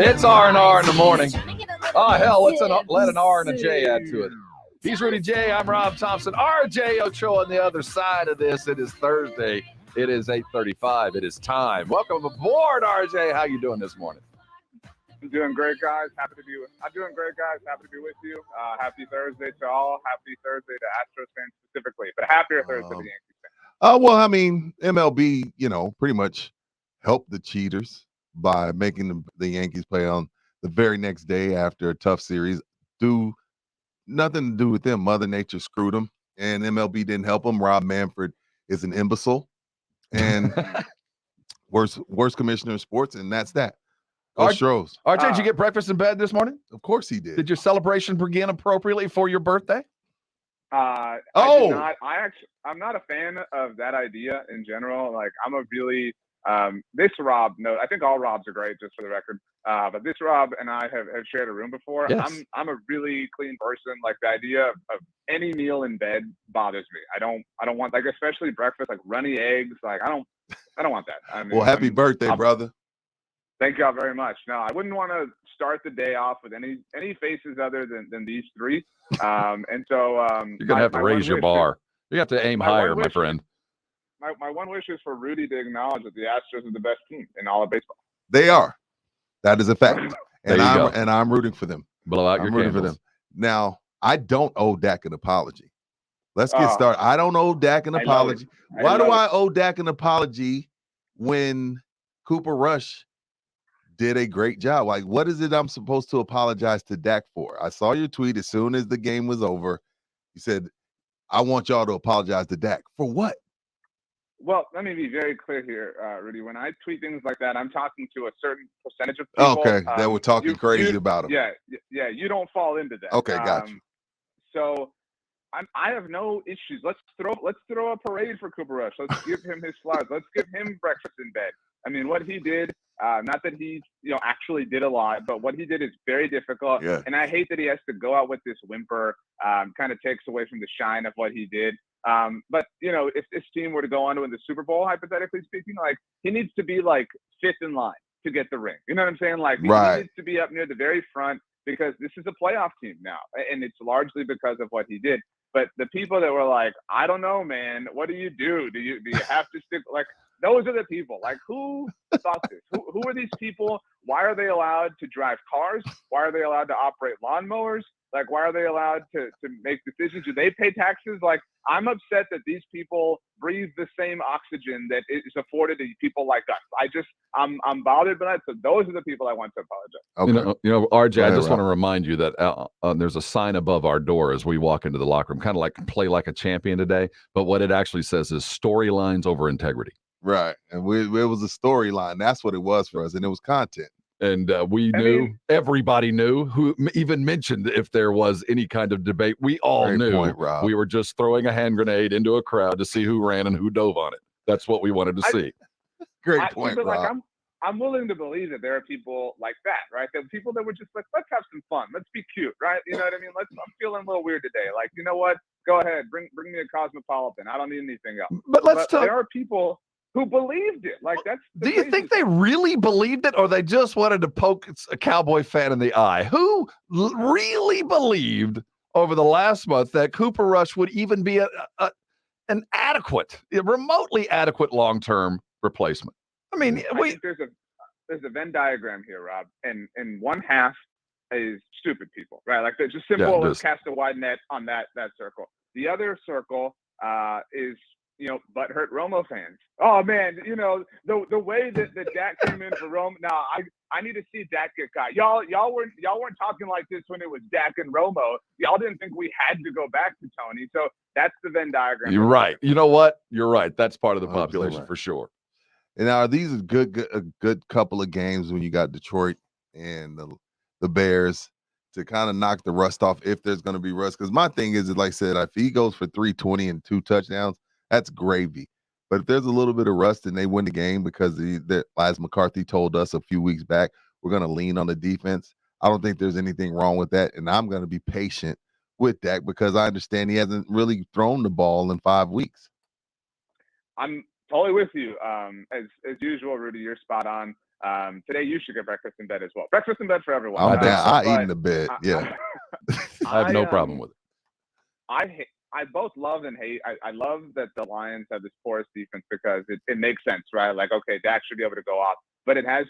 It's R&R in the morning. Oh, hell, let an R and a J add to it. He's Rudy J. I'm Rob Thompson. RJ Ochoa on the other side of this. It is Thursday. It is 8:35. It is time. Welcome aboard, RJ. How you doing this morning? I'm doing great, guys. I'm doing great, guys. Happy to be with you. Happy Thursday to all. Happy Thursday to Astros fans specifically, but happier Thursday to the Yankees fans. Well, I mean, MLB, pretty much helped the cheaters by making the Yankees play on the very next day after a tough series. Nothing to do with them. Mother Nature screwed them, and MLB didn't help them. Rob Manfred is an imbecile and worst commissioner in sports, and that's that. Stros. RJ, did you get breakfast in bed this morning? Of course he did. Did your celebration begin appropriately for your birthday? I did not. I'm not a fan of that idea in general. Like, I'm a really this Rob. No, I think all Robs are great, just for the record. But this Rob and I have shared a room before. Yes. I'm a really clean person. Like, the idea of any meal in bed bothers me. I don't want, like, especially breakfast, like runny eggs. Like, I don't want that. I mean, well, happy birthday, brother. Thank y'all very much. No, I wouldn't want to start the day off with any faces other than these three. And so you're gonna have to raise your bar. You have to aim higher, my friend. My one wish is for Rudy to acknowledge that the Astros are the best team in all of baseball. They are. That is a fact. And I'm rooting for them. Blow out your candles. For them. Now, I don't owe Dak an apology. Let's get started. I don't owe Dak an apology. Why do I owe Dak an apology when Cooper Rush did a great job? Like, what is it I'm supposed to apologize to Dak for? I saw your tweet as soon as the game was over. You said, I want y'all to apologize to Dak. For what? Well, let me be very clear here, Rudy. When I tweet things like that, I'm talking to a certain percentage of people. Okay, that were talking crazy about him. Yeah, you don't fall into that. Okay, gotcha. So I have no issues. Let's throw a parade for Cooper Rush. Let's give him his flowers. Let's give him breakfast in bed. I mean, what he did, not that he actually did a lot, but what he did is very difficult. Yeah. And I hate that he has to go out with this whimper. Kind of takes away from the shine of what he did. But if this team were to go on to win the Super Bowl, hypothetically speaking, like, he needs to be like fifth in line to get the ring. You know what I'm saying? Like, he needs to be up near the very front, because this is a playoff team now, and it's largely because of what he did. But the people that were like, I don't know, man, what do you do? Do you have to stick? Like, those are the people. Like, who thought this? Who are these people? Why are they allowed to drive cars? Why are they allowed to operate lawnmowers? Like, why are they allowed to make decisions? Do they pay taxes? Like, I'm upset that these people breathe the same oxygen that is afforded to people like us. I'm bothered by that. So those are the people I want to apologize. Okay. RJ, I just want to remind you that there's a sign above our door as we walk into the locker room, kind of like play like a champion today. But what it actually says is storylines over integrity. Right. And it was a storyline. That's what it was for us. And it was content. And everybody knew, who even mentioned if there was any kind of debate. We all knew. We were just throwing a hand grenade into a crowd to see who ran and who dove on it. That's what we wanted to see. Great point, Rob. Like, I'm willing to believe that there are people like that, right? There are people that were just like, let's have some fun. Let's be cute, right? You know what I mean? I'm feeling a little weird today. Like, you know what? Go ahead. Bring me a Cosmopolitan. I don't need anything else. But there are people who believed it. Like, that's do you think they really believed it, or they just wanted to poke a Cowboy fan in the eye? Who really believed over the last month that Cooper Rush would even be an remotely adequate long-term replacement? I mean, I think there's a Venn diagram here, Rob, and one half is stupid people, right? Like, they're just simple. Let's cast a wide net on that circle. The other circle is butthurt Romo fans. Oh man, the way that Dak came in for Romo. Now I need to see Dak get caught. Y'all weren't talking like this when it was Dak and Romo. Y'all didn't think we had to go back to Tony. So that's the Venn diagram. You're right. You know what? You're right. That's part of the population for sure. And now these are a good couple of games when you got Detroit and the Bears to kind of knock the rust off, if there's going to be rust. Because my thing is, like I said, if he goes for 320 and 2 touchdowns, that's gravy. But if there's a little bit of rust and they win the game, because as McCarthy told us a few weeks back, we're going to lean on the defense. I don't think there's anything wrong with that. And I'm going to be patient with Dak, because I understand he hasn't really thrown the ball in 5 weeks. I'm totally with you. As usual, Rudy, you're spot on. Today you should get breakfast in bed as well. Breakfast in bed for everyone. I'm down. I but eat in the bed. Yeah. I have no problem with it. I both love and hate. I love that the Lions have this porous defense because it makes sense, right? Like, okay, Dak should be able to go off, but it has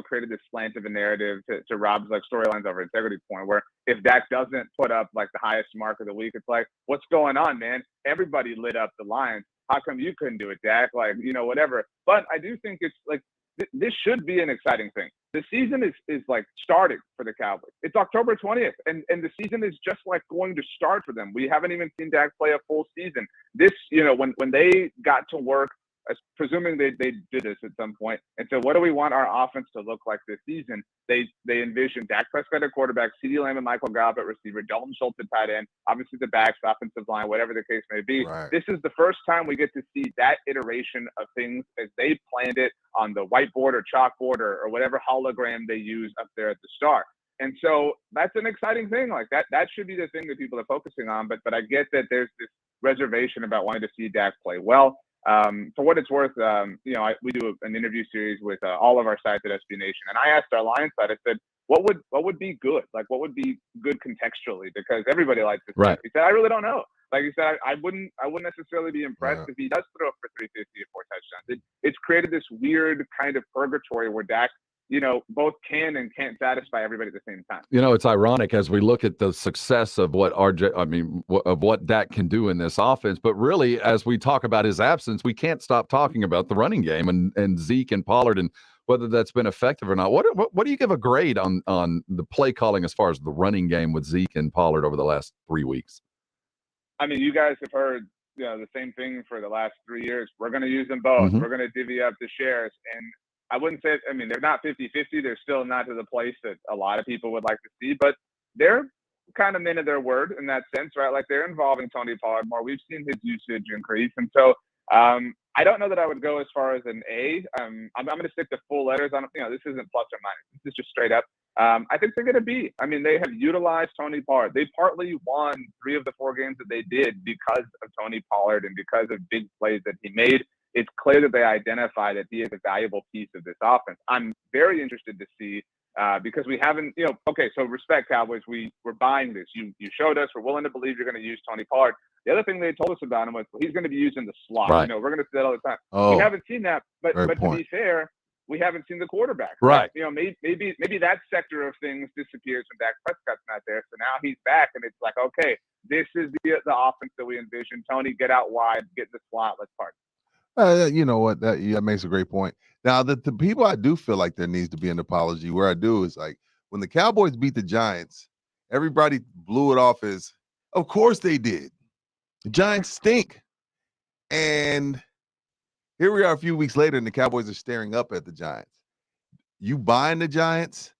created this slant of a narrative to Rob's storylines over integrity point, where if Dak doesn't put up the highest mark of the week, it's like, what's going on, man? Everybody lit up the Lions. How come you couldn't do it, Dak? Whatever. But I do think it's this should be an exciting thing. The season is starting for the Cowboys. It's October 20th, and the season is just going to start for them. We haven't even seen Dak play a full season. This, when they got to work, presuming they did this at some point, and so what do we want our offense to look like this season? They envisioned Dak Prescott at quarterback, CeeDee Lamb and Michael Gallup at receiver, Dalton Schultz at tight end, obviously the backs, offensive line, whatever the case may be. Right. This is the first time we get to see that iteration of things as they planned it on the whiteboard or chalkboard or whatever hologram they use up there at the start. And so that's an exciting thing. That should be the thing that people are focusing on. But I get that there's this reservation about wanting to see Dak play well. For what it's worth, we do an interview series with all of our sites at SB Nation, and I asked our Lions side, I said, what would be good? What would be good contextually? Because everybody likes this. Right. He said, I really don't know. Like he said, I wouldn't necessarily be impressed if he does throw for 350 or 4 touchdowns. It's created this weird kind of purgatory where Dak, both can and can't satisfy everybody at the same time. It's ironic as we look at the success of what what Dak can do in this offense, but really, as we talk about his absence, we can't stop talking about the running game and Zeke and Pollard and whether that's been effective or not. What do you give a grade on the play calling as far as the running game with Zeke and Pollard over the last 3 weeks? I mean, you guys have heard the same thing for the last 3 years. We're going to use them both. Mm-hmm. We're going to divvy up the shares. And I wouldn't say, they're not 50-50. They're still not to the place that a lot of people would like to see, but they're kind of men of their word in that sense, right? They're involving Tony Pollard more. We've seen his usage increase. And so I don't know that I would go as far as an A. I'm going to stick to full letters. This isn't plus or minus. This is just straight up. I think they're going to be. They have utilized Tony Pollard. They partly won 3 of the 4 games that they did because of Tony Pollard and because of big plays that he made. It's clear that they identify that he is a valuable piece of this offense. I'm very interested to see because we haven't, okay, so respect, Cowboys. We're buying this. You showed us. We're willing to believe you're going to use Tony Pollard. The other thing they told us about him was he's going to be used in the slot. Right. We're going to say that all the time. Oh, we haven't seen that, but to point. be fair, we haven't seen the quarterback. Right. Maybe that sector of things disappears when Dak Prescott's not there. So now he's back, and it's like, okay, this is the offense that we envisioned. Tony, get out wide, get in the slot, let's party. You know what? That makes a great point. Now, the people I do feel like there needs to be an apology. Where I do is when the Cowboys beat the Giants, everybody blew it off as, of course they did. The Giants stink. And here we are a few weeks later, and the Cowboys are staring up at the Giants. You buying the Giants,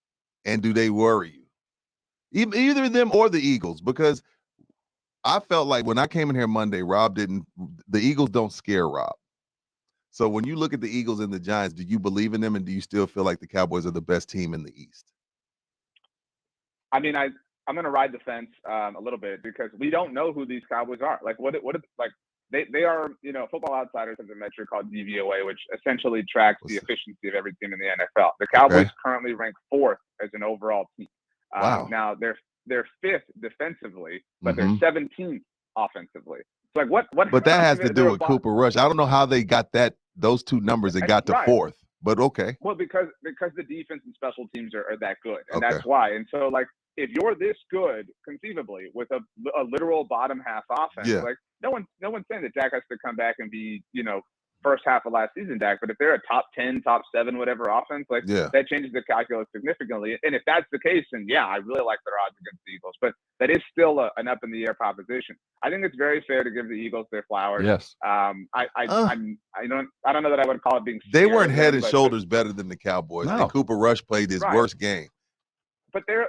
and do they worry you? Either them or the Eagles, because I felt like when I came in here Monday, the Eagles don't scare Rob. So when you look at the Eagles and the Giants, do you believe in them, and do you still feel like the Cowboys are the best team in the East? I'm going to ride the fence a little bit because we don't know who these Cowboys are. They are, Football Outsiders has a metric called DVOA, which essentially tracks the efficiency of every team in the NFL. The Cowboys currently rank 4th as an overall team. Wow. Now they're 5th defensively, but they're 17th offensively. It's what? But that has to do with Cooper Rush. I don't know how they got those 2 numbers and got to 4th. But okay. Well, because the defense and special teams are that good, and that's why. And so, if you're this good, conceivably, with a literal bottom half offense, no one's saying that Dak has to come back and be, first half of last season Dak. But if they're a top 10, top 7, whatever offense, that changes the calculus significantly. And if that's the case, then I really like their odds against the Eagles. But that is still an up in the air proposition. I think it's very fair to give the Eagles their flowers. Yes. I don't know that I would call it being. They weren't head and shoulders better than the Cowboys. No. And Cooper Rush played his worst game. But there,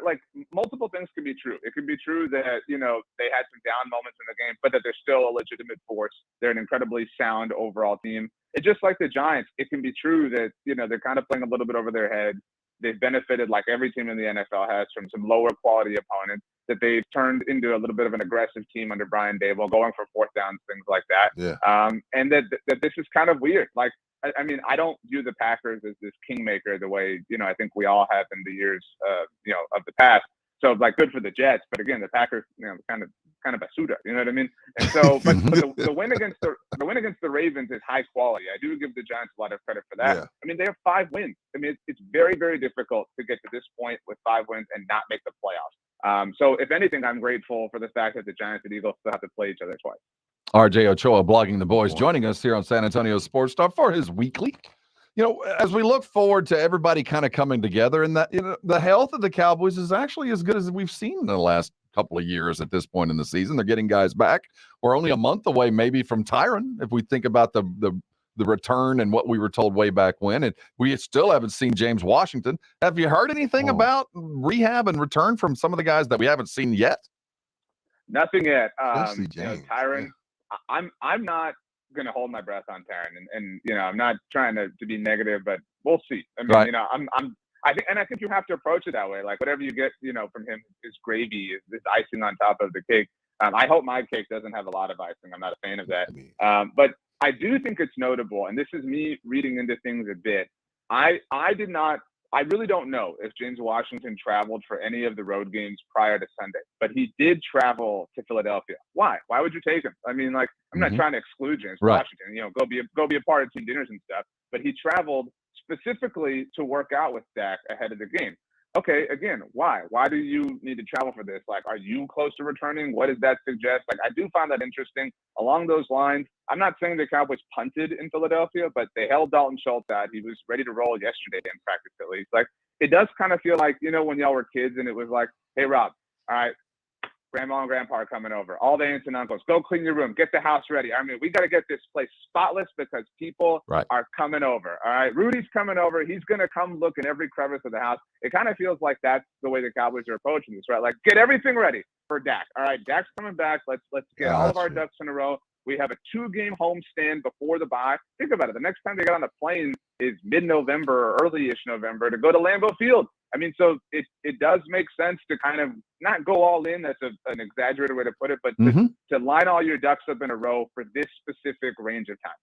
multiple things can be true. It can be true that, they had some down moments in the game, but that they're still a legitimate force. They're an incredibly sound overall team. It's just like the Giants. It can be true that, they're kind of playing a little bit over their head. They've benefited, like every team in the NFL has, from some lower quality opponents, that they've turned into a little bit of an aggressive team under Brian Daboll, going for 4th downs, things like that. Yeah. And that this is kind of weird. I mean, I don't view the Packers as this kingmaker the way, I think we all have in the years, of the past. So like good for the Jets, but again, the Packers, kind of basuda, you know what I mean? And so, but the win against the Ravens is high quality. I do give the Giants a lot of credit for that. Yeah. I mean, they have 5 wins. I mean, it's very, very difficult to get to this point with 5 wins and not make the playoffs. So if anything, I'm grateful for the fact that the Giants and Eagles still have to play each other twice. RJ Ochoa, Blogging the Boys, joining us here on San Antonio Sports Star for his weekly. As we look forward to everybody kind of coming together, and that the health of the Cowboys is actually as good as we've seen in the last couple of years at this point in the season. They're getting guys back. We're only a month away maybe from Tyron, if we think about the return and what we were told way back when, and we still haven't seen James Washington. Have you heard anything about rehab and return from some of the guys that we haven't seen yet? Nothing yet. James. Tyron, yeah. I'm not going to hold my breath on Tyron, and I'm not trying to be negative, but we'll see. I mean, right. I think you have to approach it that way. Like whatever you get, from him is gravy, is icing on top of the cake. I hope my cake doesn't have a lot of icing. I'm not a fan of that. But I do think it's notable, and this is me reading into things a bit. I really don't know if James Washington traveled for any of the road games prior to Sunday, but he did travel to Philadelphia. Why? Why would you take him? I mean, like, I'm not trying to exclude James Washington, go be a part of team dinners and stuff, but he traveled specifically to work out with Dak ahead of the game. Okay, again, why? Why do you need to travel for this? Like, are you close to returning? What does that suggest? Like, I do find that interesting. Along those lines, I'm not saying the Cowboys punted in Philadelphia, but they held Dalton Schultz out. He was ready to roll yesterday in practice, at least. Like, it does kind of feel like, when y'all were kids and it was like, hey, Rob, all right, Grandma and Grandpa are coming over. All the aunts and uncles, go clean your room. Get the house ready. I mean, we got to get this place spotless because people are coming over. All right, Rudy's coming over. He's going to come look in every crevice of the house. It kind of feels like that's the way the Cowboys are approaching this, right? Like, get everything ready for Dak. All right, Dak's coming back. Let's get all of our ducks in a row. We have a 2-game homestand before the bye. Think about it. The next time they get on the plane is mid-November or early-ish November to go to Lambeau Field. I mean, so it does make sense to kind of not go all in. That's an exaggerated way to put it, but to line all your ducks up in a row for this specific range of time.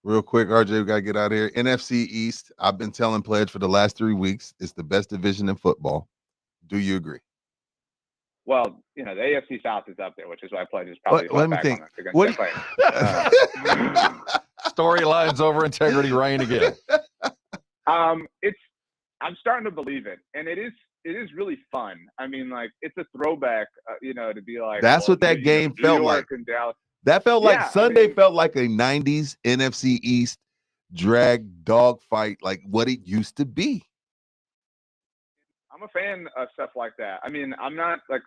Real quick, RJ, we got to get out of here. NFC East, I've been telling Pledge for the last 3 weeks, it's the best division in football. Do you agree? Well, the AFC South is up there, which is why Pledge is probably let me think. What Storylines over integrity reign again. I'm starting to believe it, and it is really fun. I mean, like, it's a throwback, to be like. That's what that game felt like. That felt like Sunday felt like a 90s NFC East drag dog fight, like what it used to be. I'm a fan of stuff like that. I mean, I'm not like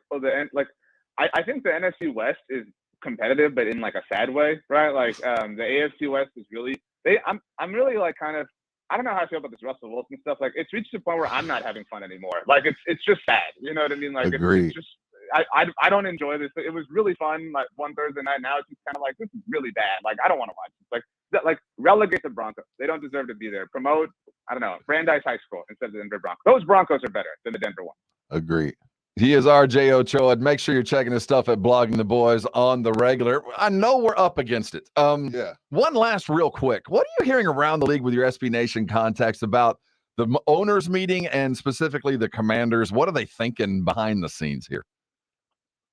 I think the NFC West is competitive, but in like a sad way, right? Like the AFC West is really I'm really like kind of. I don't know how I feel about this Russell Wilson stuff. Like, it's reached a point where I'm not having fun anymore. Like, it's just sad. You know what I mean? Like, it's just I don't enjoy this. It was really fun like one Thursday night. Now it's just kind of like, this is really bad. Like, I don't want to watch this. Like relegate the Broncos. They don't deserve to be there. Promote, I don't know, Brandeis High School instead of the Denver Broncos. Those Broncos are better than the Denver one. Agreed. He is RJ Ochoa. Make sure you're checking his stuff at Blogging the Boys on the regular. I know we're up against it. One last real quick. What are you hearing around the league with your SB Nation contacts about the owners meeting and specifically the Commanders? What are they thinking behind the scenes here?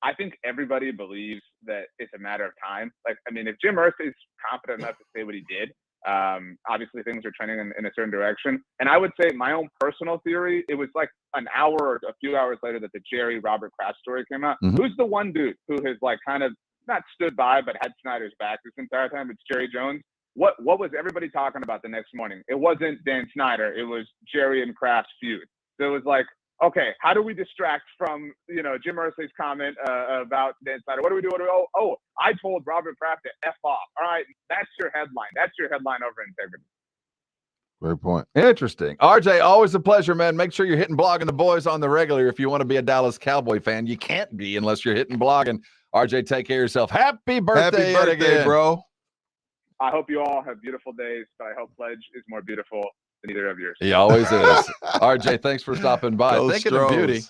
I think everybody believes that it's a matter of time. Like, I mean, if Jim Irsay is confident enough to say what he did, obviously things are trending in a certain direction. And I would say my own personal theory, it was like an hour or a few hours later that the Jerry Robert Kraft story came out. Who's the one dude who has like kind of not stood by, but had Snyder's back this entire time? It's Jerry Jones. What was everybody talking about the next morning? It wasn't Dan Snyder. It was Jerry and Kraft's feud. So it was like, okay, how do we distract from, Jim Irsay's comment about Dan Snyder? What do we do? Oh, I told Robert Kraft to F off. All right, that's your headline. That's your headline over integrity. Great point. Interesting. RJ, always a pleasure, man. Make sure you're hitting Blogging the Boys on the regular if you want to be a Dallas Cowboy fan. You can't be unless you're hitting Blogging. RJ, take care of yourself. Happy birthday again, bro. I hope you all have beautiful days, but I hope Pledge is more beautiful than either of yours. He always is. RJ, thanks for stopping by. Thinking of beauty.